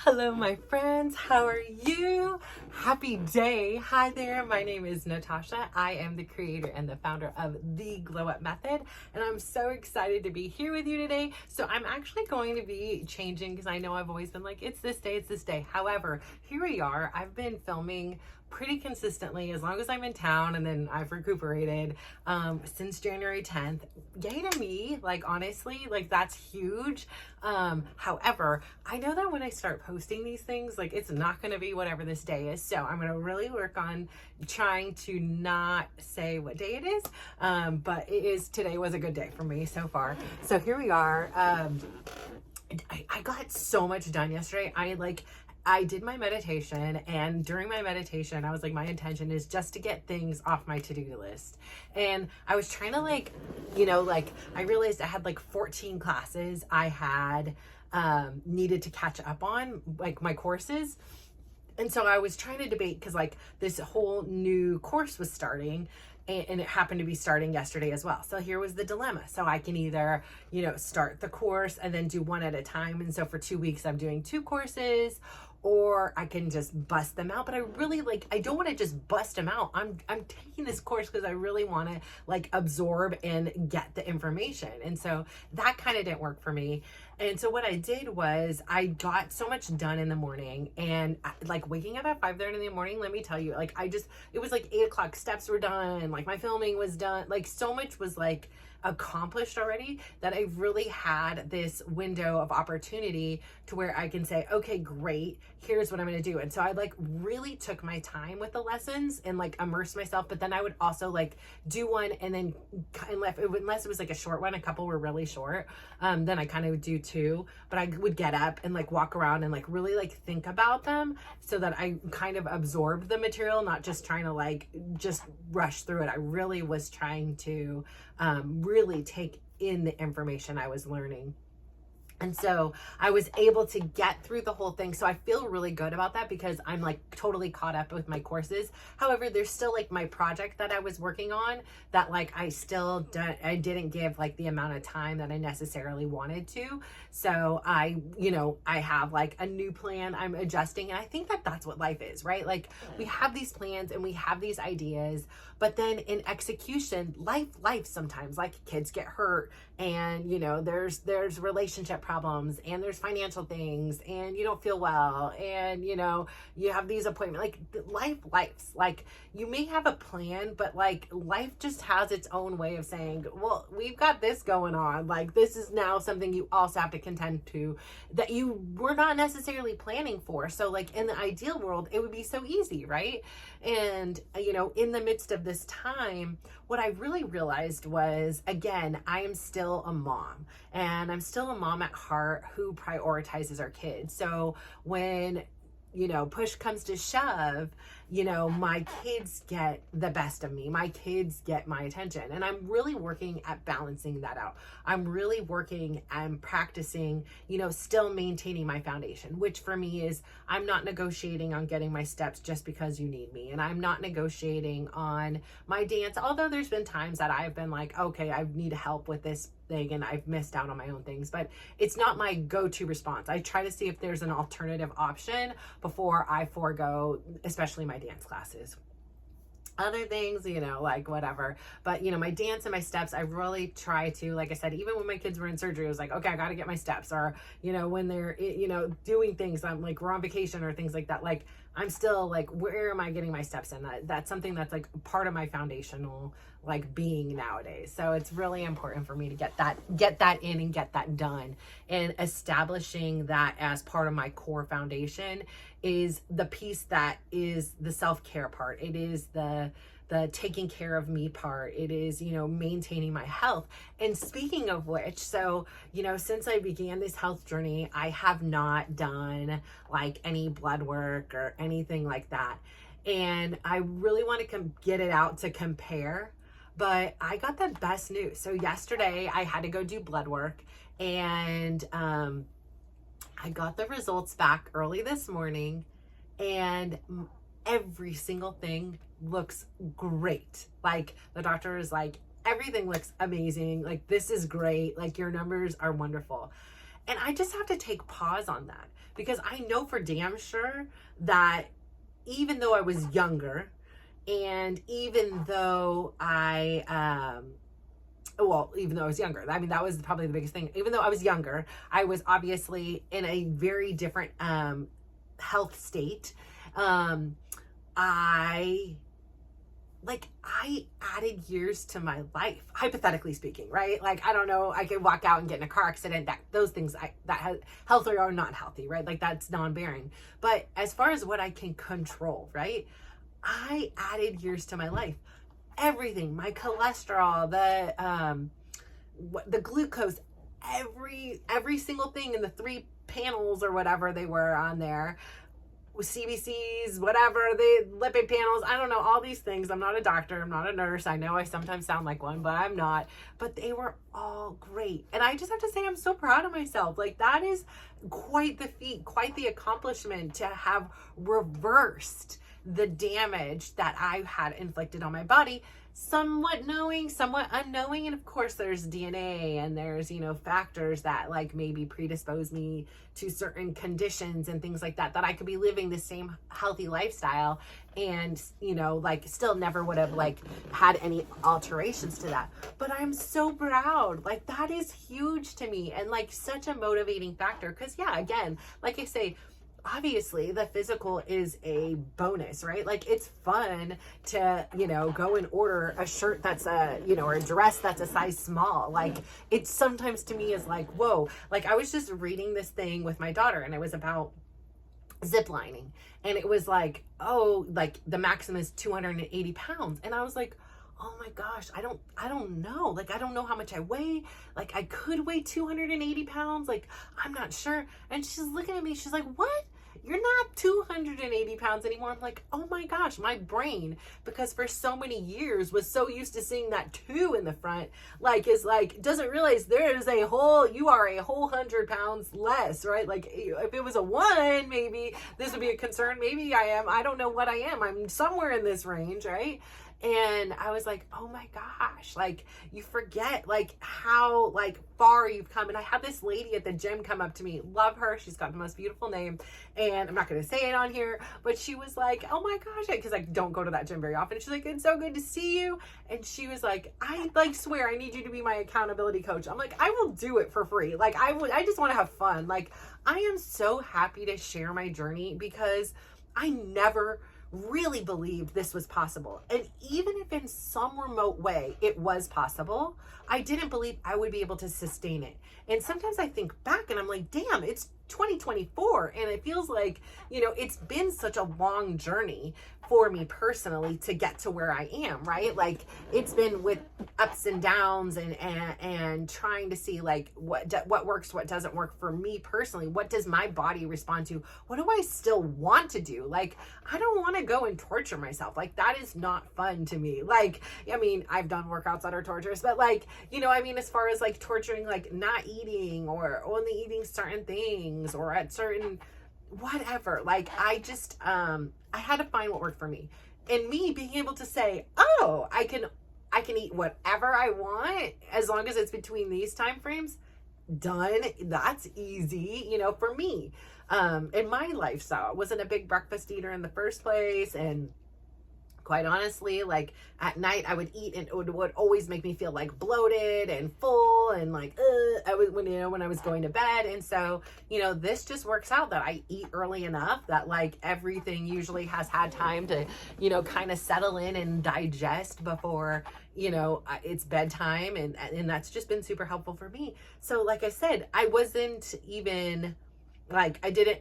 Hello, my friends. How are you? Happy day. Hi there. My name is Natasha. I am the creator and the founder of the Glow Up Method, and I'm so excited to be here with you today. So I'm actually going to be changing because I know I've always been like, it's this day, it's this day. However, here we are. I've been filming pretty consistently as long as I'm in town, and then I've recuperated since January 10th. Yay to me. Like, honestly, like, that's huge. However, I know that when I start posting these things, like, it's not going to be whatever this day is. So I'm going to really work on trying to not say what day it is. But today was a good day for me so far. So here we are. I got so much done yesterday. I did my meditation, and during my meditation, I was like, my intention is just to get things off my to-do list. And I was trying to I realized I had like 14 classes I had needed to catch up on, like my courses. And so I was trying to debate because like this whole new course was starting, and it happened to be starting yesterday as well. So here was the dilemma. So I can either, start the course and then do one at a time. And so for 2 weeks, I'm doing 2 courses, or I can just bust them out. But I don't want to just bust them out. I'm taking this course because I really want to absorb and get the information. And so that kind of didn't work for me. And so what I did was I got so much done in the morning, and waking up at 5:30 in the morning, let me tell you, it was 8 o'clock, steps were done, my filming was done, so much was accomplished already that I really had this window of opportunity to where I can say, okay, great, here's what I'm going to do. And so I really took my time with the lessons and immersed myself. But then I would also do one and then unless it was a short one, a couple were really short. Then I kind of would do 2, but I would get up and walk around and really think about them so that I kind of absorbed the material, not just trying to just rush through it. I really was trying to really take in the information I was learning. And so I was able to get through the whole thing. So I feel really good about that because I'm totally caught up with my courses. However, there's still my project that I was working on that I didn't give the amount of time that I necessarily wanted to. So I have a new plan I'm adjusting. And I think that that's what life is, right? We have these plans and we have these ideas, but then in execution, life sometimes, kids get hurt, and there's relationship problems, and there's financial things, and you don't feel well, and you have these appointments. Life's you may have a plan, but life just has its own way of saying, well, we've got this going on, this is now something you also have to contend to that you were not necessarily planning for. So in the ideal world, it would be so easy, right? And in the midst of this time, what I really realized was, again, I am still a mom, and I'm still a mom at heart who prioritizes our kids. So when push comes to shove, my kids get the best of me. My kids get my attention. And I'm really working at balancing that out. I'm really working and practicing, still maintaining my foundation, which for me is I'm not negotiating on getting my steps just because you need me. And I'm not negotiating on my dance, although there's been times that I've been okay, I need help with this thing and I've missed out on my own things, but it's not my go-to response. I try to see if there's an alternative option before I forego, especially my dance classes. Other things, whatever. But, my dance and my steps, I really try to, like I said, even when my kids were in surgery, I was okay, I got to get my steps. Or, when they're, doing things, I'm we're on vacation or things like that. I'm still where am I getting my steps in? That's something that's part of my foundational being nowadays. So it's really important for me to get that in and get that done. And establishing that as part of my core foundation is the piece that is the self-care part. It is the taking care of me part. It is, maintaining my health. And speaking of which, so, since I began this health journey, I have not done any blood work or anything like that. And I really want to get it out to compare, but I got the best news. So yesterday I had to go do blood work, and I got the results back early this morning, and every single thing looks great. The doctor is everything looks amazing. This is great. Your numbers are wonderful. And I just have to take pause on that, because I know for damn sure that even though I was younger, and even though even though I was younger, I mean, that was probably the biggest thing. Even though I was younger, I was obviously in a very different health state. I added years to my life, hypothetically speaking, right? Like, I don't know, I could walk out and get in a car accident, those things healthy or not healthy, right? Like, that's non-bearing. But as far as what I can control, right? I added years to my life. Everything, my cholesterol, the glucose, every single thing in the 3 panels or whatever they were on there, with CBCs, whatever, the lipid panels, I don't know, all these things. I'm not a doctor, I'm not a nurse. I know I sometimes sound like one, but I'm not. But they were all great. And I just have to say, I'm so proud of myself. Like, that is quite the feat, quite the accomplishment, to have reversed the damage that I had inflicted on my body, somewhat knowing, somewhat unknowing. And of course there's DNA, and there's, factors that like maybe predispose me to certain conditions and things like that I could be living the same healthy lifestyle and, like, still never would have like had any alterations to that. But I'm so proud. Like, that is huge to me, and like such a motivating factor. Cause yeah, again, like I say, obviously the physical is a bonus, right? Like, it's fun to, go and order a shirt that's or a dress that's a size small. Like, it sometimes to me is like, whoa. Like, I was just reading this thing with my daughter, and it was about zip lining, and it was like, oh, like the maximum is 280 pounds. And I was like, oh my gosh, I don't know. Like, I don't know how much I weigh. Like, I could weigh 280 pounds. Like, I'm not sure. And she's looking at me. She's like, what? You're not 280 pounds anymore. I'm like, oh my gosh, my brain, because for so many years was so used to seeing that 2 in the front, like, is like, doesn't realize there is you are a whole 100 pounds less, right? Like, if it was a 1, maybe this would be a concern. Maybe I don't know what I am. I'm somewhere in this range, right? And I was like, oh my gosh, like, you forget like how like far you've come. And I had this lady at the gym come up to me, love her. She's got the most beautiful name, and I'm not going to say it on here, but she was like, oh my gosh, because I don't go to that gym very often. She's like, it's so good to see you. And she was like, I like swear I need you to be my accountability coach. I'm like, I will do it for free. Like, I just want to have fun. Like, I am so happy to share my journey, because I never really believed this was possible. And even if in some remote way it was possible, I didn't believe I would be able to sustain it. And sometimes I think back and I'm like, damn, it's 2024. And it feels like, it's been such a long journey for me personally to get to where I am, right? Like, it's been with ups and downs and trying to see like what works, what doesn't work for me personally. What does my body respond to? What do I still want to do? Like, I don't want to go and torture myself. Like, that is not fun to me. Like, I mean, I've done workouts that are torturous, but like, as far as like torturing, like not eating or only eating certain things or at certain whatever, like, I just I had to find what worked for me. And me being able to say, oh, I can eat whatever I want as long as it's between these time frames, done. That's easy, for me. In my lifestyle, I wasn't a big breakfast eater in the first place, and quite honestly, like, at night I would eat and it would always make me feel like bloated and full and like, when I was going to bed. And so, this just works out that I eat early enough that like everything usually has had time to, kind of settle in and digest before, it's bedtime. And that's just been super helpful for me. So like I said, I wasn't even like, I didn't,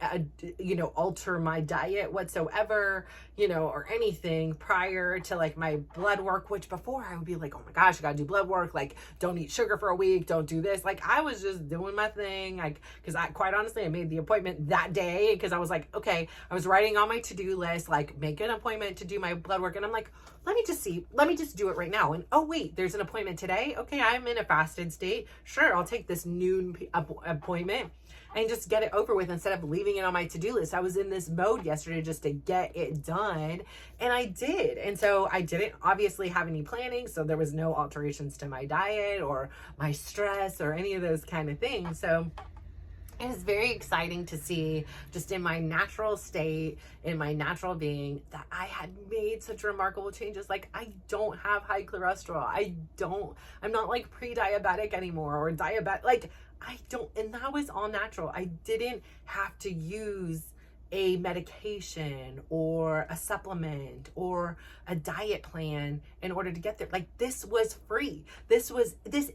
alter my diet whatsoever, or anything prior to like my blood work, which before I would be like, oh my gosh, I gotta do blood work. Like, don't eat sugar for a week. Don't do this. Like, I was just doing my thing. Like, cause quite honestly, I made the appointment that day because I was like, okay, I was writing on my to-do list, like, make an appointment to do my blood work. And I'm like, let me just do it right now. And oh wait, there's an appointment today. Okay. I'm in a fasted state. Sure. I'll take this noon appointment and just get it over with instead of leaving it on my to-do list. I was in this mode yesterday just to get it done, and I did. And so I didn't obviously have any planning, so there was no alterations to my diet or my stress or any of those kind of things. So It is very exciting to see, just in my natural state, in my natural being, that I had made such remarkable changes. Like, I don't have high cholesterol. I'm not like pre-diabetic anymore or diabetic. Like, I don't, and that was all natural. I didn't have to use a medication or a supplement or a diet plan in order to get there. Like, this was free. This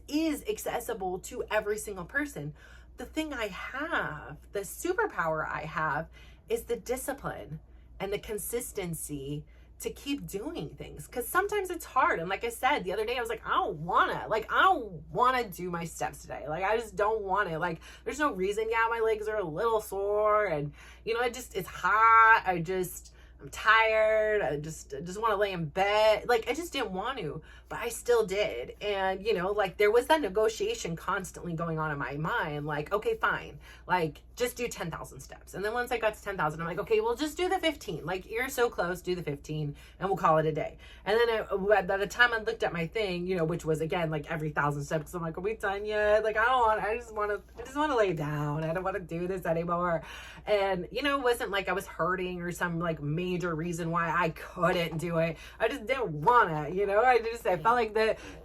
is accessible to every single person. The thing I have, the superpower I have, is the discipline and the consistency to keep doing things. Because sometimes it's hard. And like I said, the other day, I was like, I don't want to do my steps today. Like, I just don't want it. Like, there's no reason. Yeah, my legs are a little sore and, it's hot. I'm tired. I just want to lay in bed. Like, I just didn't want to, but I still did. And, like, there was that negotiation constantly going on in my mind. Like, okay, fine. Like, just do 10,000 steps. And then once I got to 10,000, I'm like, okay, well, just do the 15. Like, you're so close, do the 15 and we'll call it a day. And then by the time I looked at my thing, which was again, like every 1,000 steps, I'm like, are we done yet? Like, I just want to lay down. I don't want to do this anymore. And, it wasn't like I was hurting or some like major reason why I couldn't do it. I just didn't want to, I felt like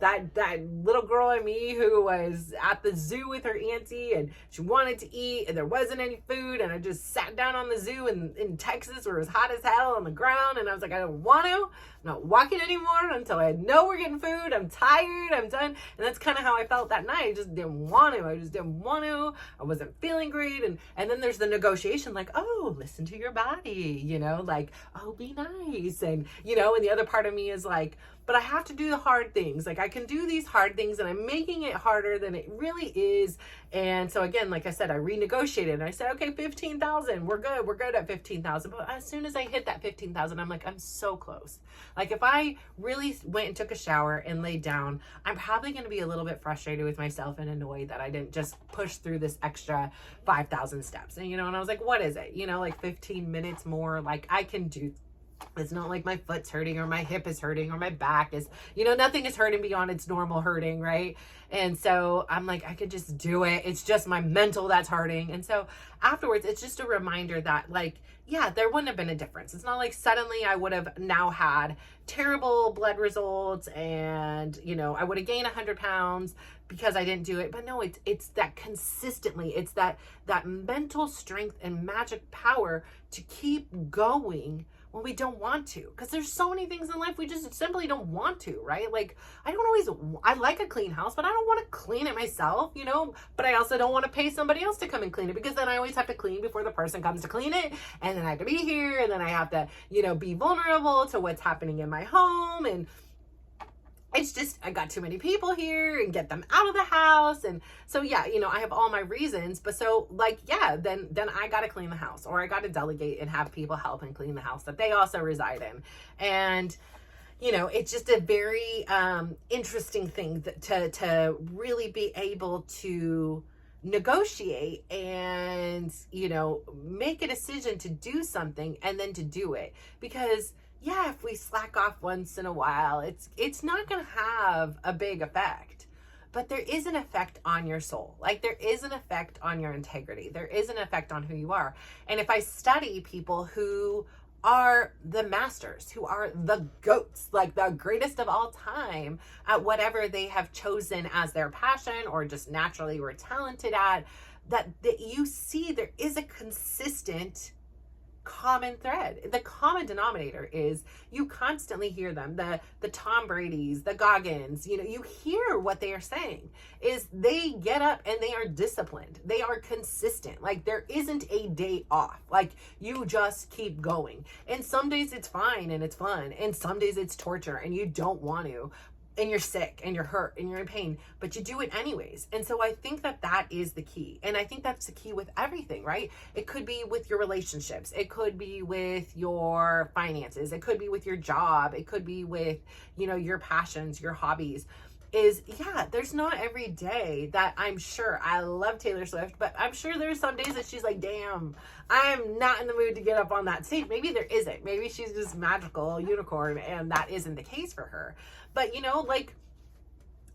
that little girl in me who was at the zoo with her auntie and she wanted to eat and there wasn't any food, and I just sat down on the zoo in Texas where it was hot as hell on the ground, and I was like, I don't want to. I'm not walking anymore until I know we're getting food. I'm tired. I'm done. And that's kind of how I felt that night. I just didn't want to. I wasn't feeling great. And then there's the negotiation, like, oh, listen to your body, like, oh, be nice. And, and the other part of me is like, but I have to do the hard things. Like, I can do these hard things and I'm making it harder than it really is. And so again, like I said, I renegotiated and I said, okay, 15,000, we're good. We're good at 15,000. But as soon as I hit that 15,000, I'm like, I'm so close. Like, if I really went and took a shower and laid down, I'm probably going to be a little bit frustrated with myself and annoyed that I didn't just push through this extra 5,000 steps. And, and I was like, what is it? Like 15 minutes more, like I can do. It's not like my foot's hurting or my hip is hurting or my back is, nothing is hurting beyond its normal hurting, right? And so I'm like, I could just do it. It's just my mental that's hurting. And so afterwards, it's just a reminder that, like, yeah, there wouldn't have been a difference. It's not like suddenly I would have now had terrible blood results and, I would have gained 100 pounds because I didn't do it. But no, it's that consistently, it's that mental strength and magic power to keep going when we don't want to, because there's so many things in life we just simply don't want to, right? Like, I like a clean house, but I don't want to clean it myself, but I also don't want to pay somebody else to come and clean it, because then I always have to clean before the person comes to clean it, and then I have to be here, and then I have to, be vulnerable to what's happening in my home, and it's just, I got too many people here and get them out of the house. And so, yeah, I have all my reasons, but so like, yeah, then I got to clean the house, or I got to delegate and have people help and clean the house that they also reside in. And, it's just a very interesting thing to really be able to negotiate and, make a decision to do something and then to do it. Because yeah, if we slack off once in a while, it's not going to have a big effect, but there is an effect on your soul. Like, there is an effect on your integrity. There is an effect on who you are. And if I study people who are the masters, who are the GOATs, like the greatest of all time at whatever they have chosen as their passion or just naturally were talented at, that you see there is a consistent common thread. The common denominator is you constantly hear them, the Tom Brady's, the Goggins, you hear what they are saying is they get up and they are disciplined. They are consistent. Like, there isn't a day off. Like, you just keep going. And some days it's fine and it's fun. And some days it's torture and you don't want to. And you're sick and you're hurt and you're in pain, but you do it anyways. And so I think that is the key. And I think that's the key with everything, right? It could be with your relationships. It could be with your finances. It could be with your job. It could be with, your passions, your hobbies. There's not every day that I'm sure. I love Taylor Swift, but I'm sure there's some days that she's like, damn, I'm not in the mood to get up on that stage. Maybe there isn't. Maybe she's just magical unicorn and that isn't the case for her. But, like,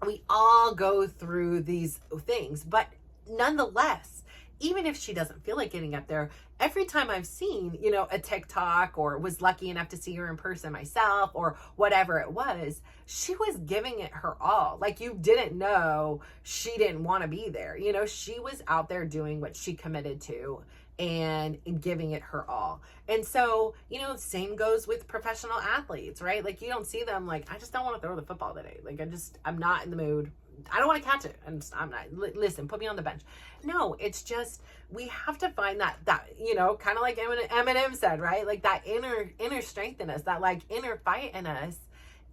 we all go through these things, but nonetheless, even if she doesn't feel like getting up there, every time I've seen, you know, a TikTok or was lucky enough to see her in person myself or whatever it was, she was giving it her all. Like, you didn't know she didn't want to be there. You know, she was out there doing what she committed to and giving it her all. And so, you know, same goes with professional athletes, right? Like, you don't see them like, I just don't want to throw the football today. Like, I'm not in the mood. I don't want to catch it. I'm not, listen, put me on the bench. No, it's just, we have to find that, you know, kind of like Eminem said, right? Like that inner strength in us, that like inner fight in us,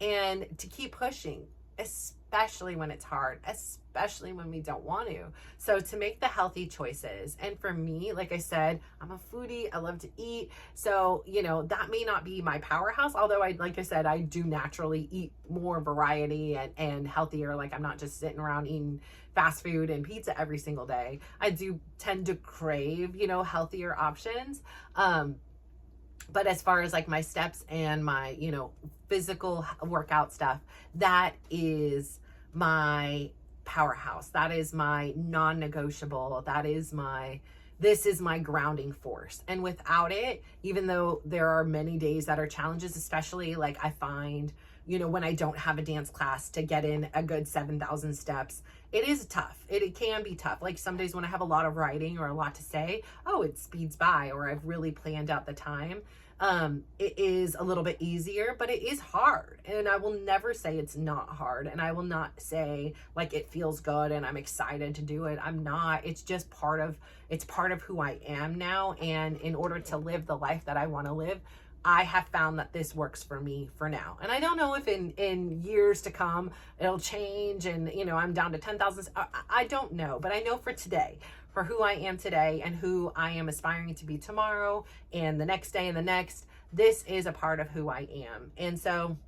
and to keep pushing, especially when it's hard, especially when we don't want to. So to make the healthy choices. And for me, like I said, I'm a foodie. I love to eat. So, you know, that may not be my powerhouse. Although like I said, I do naturally eat more variety and healthier. Like, I'm not just sitting around eating fast food and pizza every single day. I do tend to crave, you know, healthier options. But as far as like my steps and my, you know, physical workout stuff, that is my powerhouse. That is my non-negotiable. This is my grounding force. And without it, even though there are many days that are challenges, especially like I find, you know, when I don't have a dance class to get in a good 7,000 steps, it is tough. It can be tough. Like some days when I have a lot of writing or a lot to say, it speeds by, or I've really planned out the time. It is a little bit easier, but it is hard. And I will never say it's not hard. And I will not say like it feels good and I'm excited to do it. I'm not. It's just part of who I am now. And in order to live the life that I want to live, I have found that this works for me for now. And I don't know if in years to come, it'll change and, you know, I'm down to 10,000. I don't know, but I know for today, for who I am today and who I am aspiring to be tomorrow and the next day and the next, this is a part of who I am. And so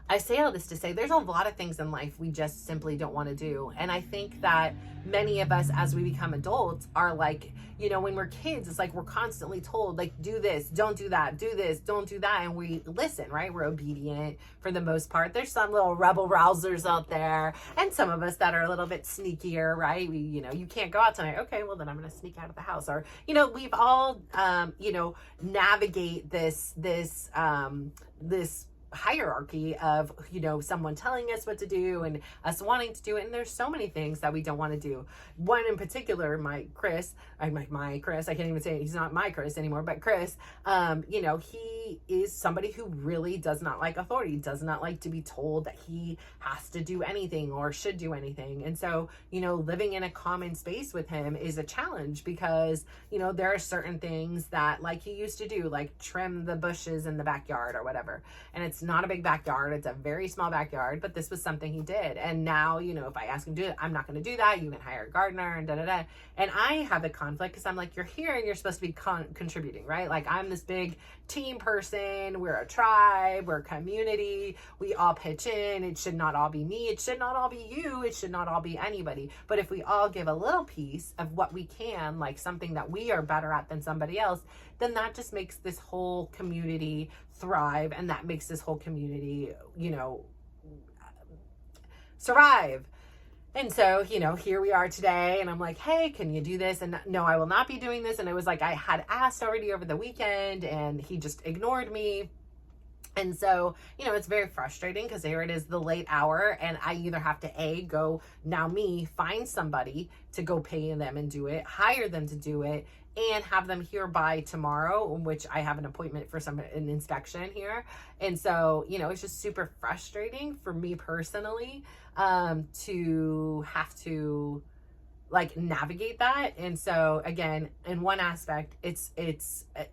I say all this to say there's a lot of things in life we just simply don't want to do. And I think that many of us as we become adults are like, you know, when we're kids, it's like we're constantly told, like, do this, don't do that, do this, don't do that. And we listen, right? We're obedient for the most part. There's some little rebel rousers out there and some of us that are a little bit sneakier, right? We, you know, you can't go out tonight. Okay, well then I'm going to sneak out of the house. Or, you know, we've all, you know, navigate this hierarchy of, you know, someone telling us what to do and us wanting to do it. And there's so many things that we don't want to do. One in particular, Chris, I can't even say he's not my Chris anymore, but Chris, you know, he is somebody who really does not like authority, does not like to be told that he has to do anything or should do anything. And so, you know, living in a common space with him is a challenge because, you know, there are certain things that like he used to do, like trim the bushes in the backyard or whatever. And it's not a big backyard. It's a very small backyard, but this was something he did. And now, you know, if I ask him to do it, I'm not going to do that. You can hire a gardener and da-da-da. And I have a conflict because I'm like, you're here and you're supposed to be contributing, right? Like I'm this big team person. We're a tribe. We're a community. We all pitch in. It should not all be me. It should not all be you. It should not all be anybody. But if we all give a little piece of what we can, like something that we are better at than somebody else, then that just makes this whole community thrive. And that makes this whole community, you know, survive. And so, you know, here we are today and I'm like, hey, can you do this? And no, I will not be doing this. And it was like, I had asked already over the weekend and he just ignored me. And so, you know, it's very frustrating because here it is the late hour and I either have to find somebody to go pay them and do it, hire them to do it, and have them here by tomorrow, which I have an appointment for an inspection here. And so, you know, it's just super frustrating for me personally to have to like navigate that. And so again, in one aspect, it's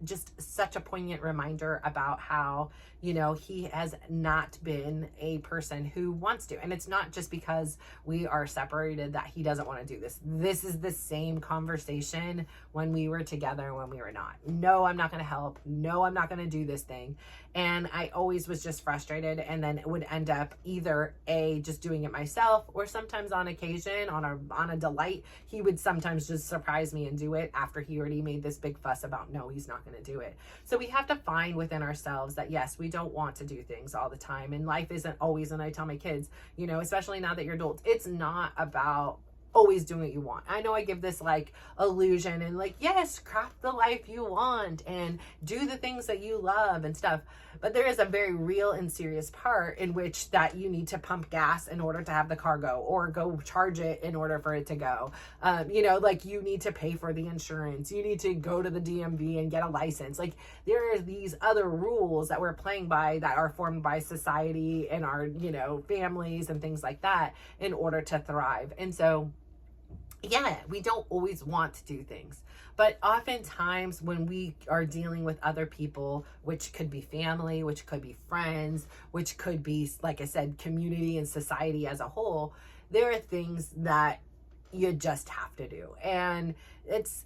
just such a poignant reminder about how, you know, he has not been a person who wants to. And it's not just because we are separated that he doesn't want to do this. This is the same conversation when we were together and when we were not. No, I'm not going to help. No, I'm not going to do this thing. And I always was just frustrated and then it would end up either just doing it myself, or sometimes on occasion, on a delight, he would sometimes just surprise me and do it after he already made this big fuss about, no, he's not going to do it. So we have to find within ourselves that, yes, we don't want to do things all the time. And life isn't always, and I tell my kids, you know, especially now that you're adults, it's not about always doing what you want. I know I give this like illusion and like, yes, craft the life you want and do the things that you love and stuff. But there is a very real and serious part in which that you need to pump gas in order to have the car go, or go charge it in order for it to go. Like you need to pay for the insurance. You need to go to the DMV and get a license. Like there are these other rules that we're playing by that are formed by society and our, families and things like that in order to thrive. And so, yeah, we don't always want to do things, but oftentimes when we are dealing with other people, which could be family, which could be friends, which could be, like I said, community and society as a whole, there are things that you just have to do. And it's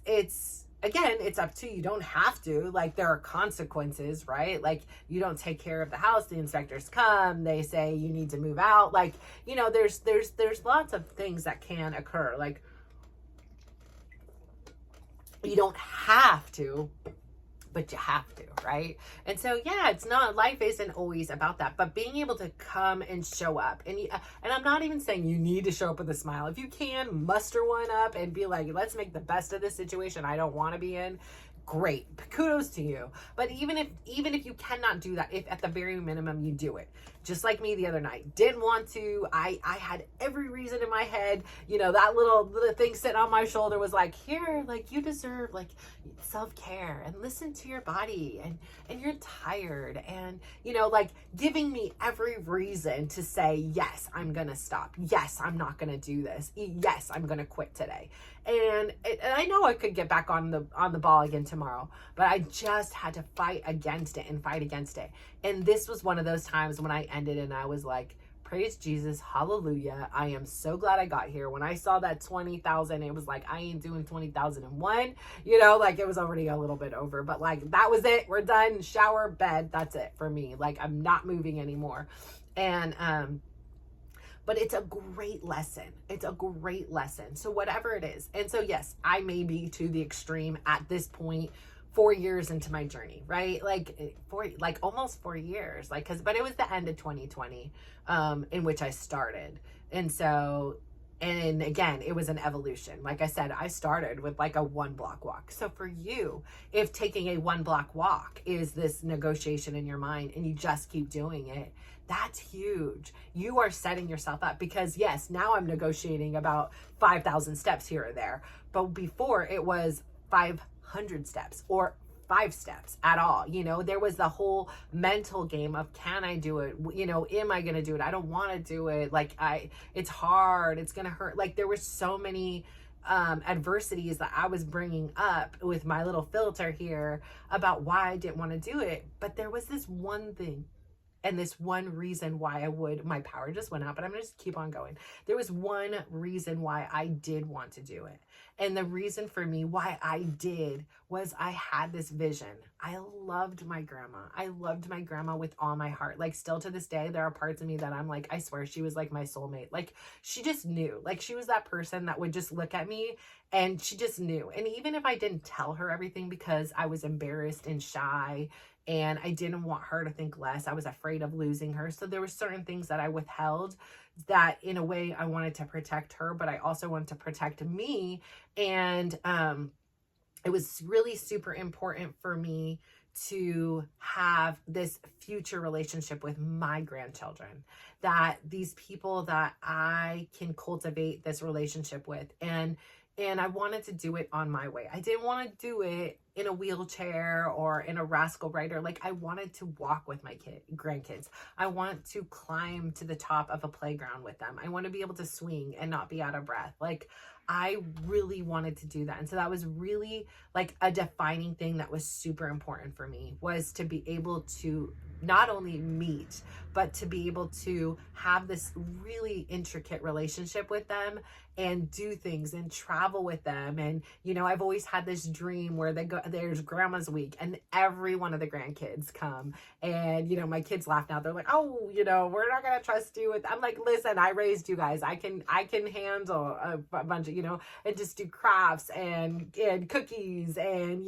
again, it's up to you. You don't have to, like, there are consequences, right? Like you don't take care of the house, the inspectors come, they say you need to move out. Like, there's lots of things that can occur. Like, you don't have to, but you have to, right? And so, yeah, it's not, life isn't always about that, but being able to come and show up. And I'm not even saying you need to show up with a smile. If you can, muster one up and be like, let's make the best of this situation I don't want to be in. Great, kudos to you. But even if you cannot do that, if at the very minimum you do it, just like me the other night, didn't want to, I had every reason in my head, that little thing sitting on my shoulder was like, here, like you deserve like self-care and listen to your body, and you're tired, and like giving me every reason to say, yes, I'm gonna stop, yes, I'm not gonna do this, yes, I'm gonna quit today. And I know I could get back on the ball again tomorrow, but I just had to fight against it. And this was one of those times when I ended and I was like, praise Jesus, hallelujah. I am so glad I got here. When I saw that 20,000, it was like, I ain't doing 20,001, like it was already a little bit over, but like, that was it. We're done. Shower, bed. That's it for me. Like, I'm not moving anymore. And, but it's a great lesson. It's a great lesson. So whatever it is. And so, yes, I may be to the extreme at this point, 4 years into my journey, right? Almost 4 years, but it was the end of 2020, in which I started. And so, and again, it was an evolution. Like I said, I started with like a 1 block walk. So for you, if taking a 1 block walk is this negotiation in your mind and you just keep doing it, that's huge. You are setting yourself up, because yes, now I'm negotiating about 5,000 steps here or there. But before it was 500 steps or 5 steps at all. There was the whole mental game of, can I do it? Am I going to do it? I don't want to do it. Like it's hard. It's going to hurt. Like there were so many adversities that I was bringing up with my little filter here about why I didn't want to do it. But there was this one thing. And this one reason why my power just went out, but I'm going to just keep on going. There was one reason why I did want to do it. And the reason for me why I did was I had this vision. I loved my grandma. I loved my grandma with all my heart. Like still to this day, there are parts of me that I'm like, I swear she was like my soulmate. Like she just knew, like she was that person that would just look at me and she just knew. And even if I didn't tell her everything because I was embarrassed and shy, and I didn't want her to think less, I was afraid of losing her. So there were certain things that I withheld that in a way I wanted to protect her, but I also wanted to protect me. And it was really super important for me to have this future relationship with my grandchildren, that these people that I can cultivate this relationship with. And I wanted to do it on my way. I didn't want to do it in a wheelchair or in a rascal rider. Like I wanted to walk with my grandkids. I want to climb to the top of a playground with them. I want to be able to swing and not be out of breath. Like I really wanted to do that. And so that was really like a defining thing that was super important for me, was to be able to not only meet, but to be able to have this really intricate relationship with them and do things and travel with them. And, I've always had this dream where there's grandma's week and every one of the grandkids come and, my kids laugh now. They're like, oh, we're not going to trust you with, I'm like, listen, I raised you guys. I can handle a bunch of, and just do crafts and cookies and,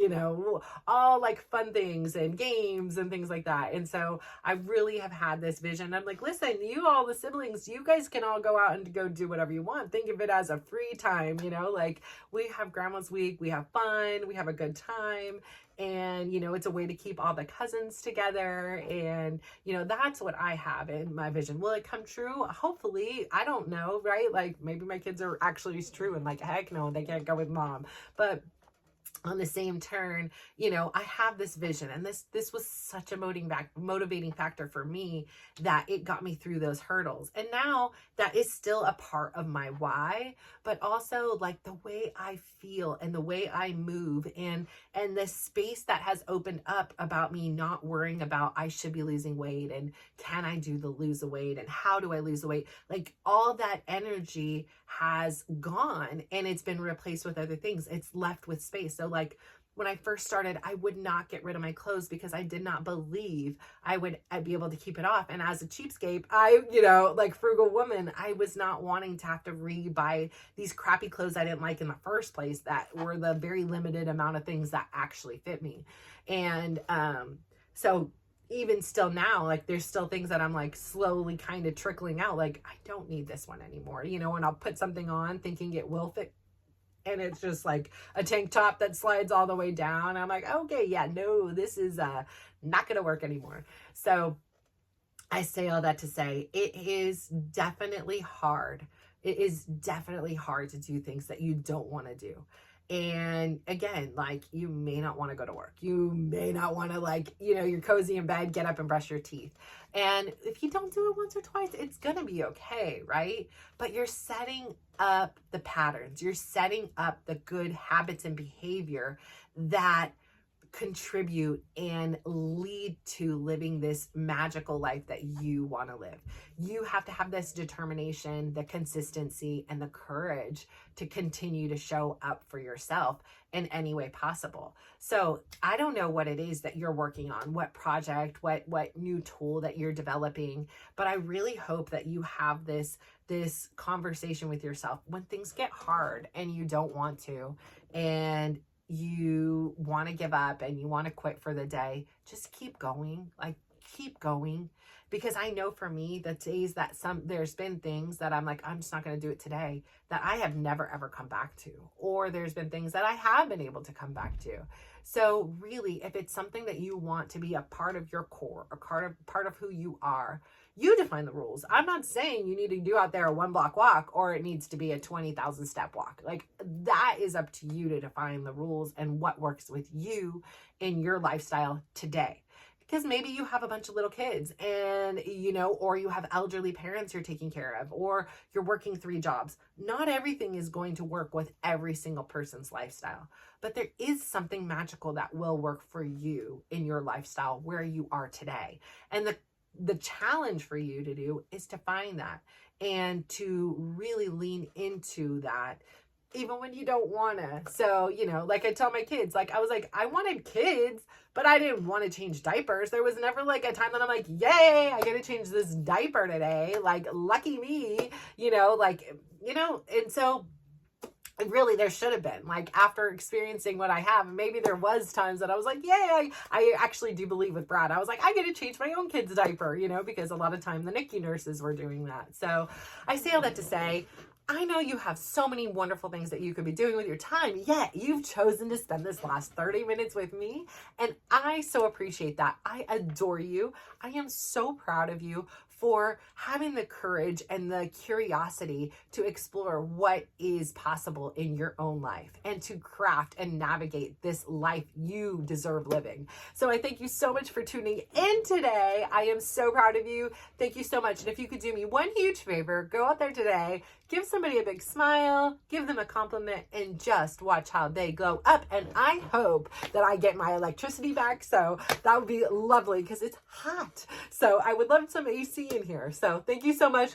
all like fun things and games and things like that. And so I really have had this vision. I'm like, listen, you, all the siblings, you guys can all go out and go do whatever you want. Think of it as a free time, like we have grandma's week, we have fun, we have a good time. And, it's a way to keep all the cousins together. And, that's what I have in my vision. Will it come true? Hopefully. I don't know, right? Like maybe my kids are actually true and like, heck no, they can't go with mom. But on the same turn, I have this vision, and this was such a motivating factor for me that it got me through those hurdles. And now that is still a part of my why, but also like the way I feel and the way I move and the space that has opened up about me not worrying about I should be losing weight and can I do the lose the weight and how do I lose the weight? Like all that energy has gone and it's been replaced with other things. It's left with space. So like when I first started, I would not get rid of my clothes because I did not believe I'd be able to keep it off. And as a cheapskate, like frugal woman, I was not wanting to have to re-buy these crappy clothes I didn't like in the first place that were the very limited amount of things that actually fit me. And so even still now, like there's still things that I'm like slowly kind of trickling out. Like I don't need this one anymore, and I'll put something on thinking it will fit. And it's just like a tank top that slides all the way down. I'm like, okay, yeah, no, this is not going to work anymore. So I say all that to say it is definitely hard. It is definitely hard to do things that you don't want to do. And again, like you may not want to go to work. You may not want to you're cozy in bed, get up and brush your teeth. And if you don't do it once or twice, it's going to be okay, right? But you're setting up the patterns. You're setting up the good habits and behavior that contribute and lead to living this magical life that you want to live. You have to have this determination, the consistency, and the courage to continue to show up for yourself in any way possible. So I don't know what it is that you're working on, what project, what new tool that you're developing, but I really hope that you have this conversation with yourself when things get hard and you don't want to, and you want to give up and you want to quit for the day. Just keep going, keep going. Because I know for me, the days that there's been things that I'm like, I'm just not going to do it today, that I have never ever come back to, or there's been things that I have been able to come back to. So really, if it's something that you want to be a part of your core, a part of who you are, you define the rules. I'm not saying you need to do out there a 1-block walk or it needs to be a 20,000 step walk. Like that is up to you to define the rules and what works with you in your lifestyle today. Because maybe you have a bunch of little kids and, or you have elderly parents you're taking care of, or you're working 3 jobs. Not everything is going to work with every single person's lifestyle, but there is something magical that will work for you in your lifestyle where you are today. And the challenge for you to do is to find that and to really lean into that even when you don't want to. So, like I tell my kids, I was like, I wanted kids, but I didn't want to change diapers. There was never a time that I'm like, yay, I get to change this diaper today. Lucky me, and so really there should have been after experiencing what I have, maybe there was times that I was like, yay, I actually do believe with Brad. I was like, I get to change my own kid's diaper, because a lot of time the NICU nurses were doing that. So I say all that to say, I know you have so many wonderful things that you could be doing with your time, yet you've chosen to spend this last 30 minutes with me. And I so appreciate that. I adore you. I am so proud of you for having the courage and the curiosity to explore what is possible in your own life and to craft and navigate this life you deserve living. So I thank you so much for tuning in today. I am so proud of you. Thank you so much. And if you could do me one huge favor, go out there today, give somebody a big smile, give them a compliment, and just watch how they glow up. And I hope that I get my electricity back. So that would be lovely because it's hot. So I would love some AC in here. So thank you so much.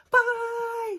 Bye.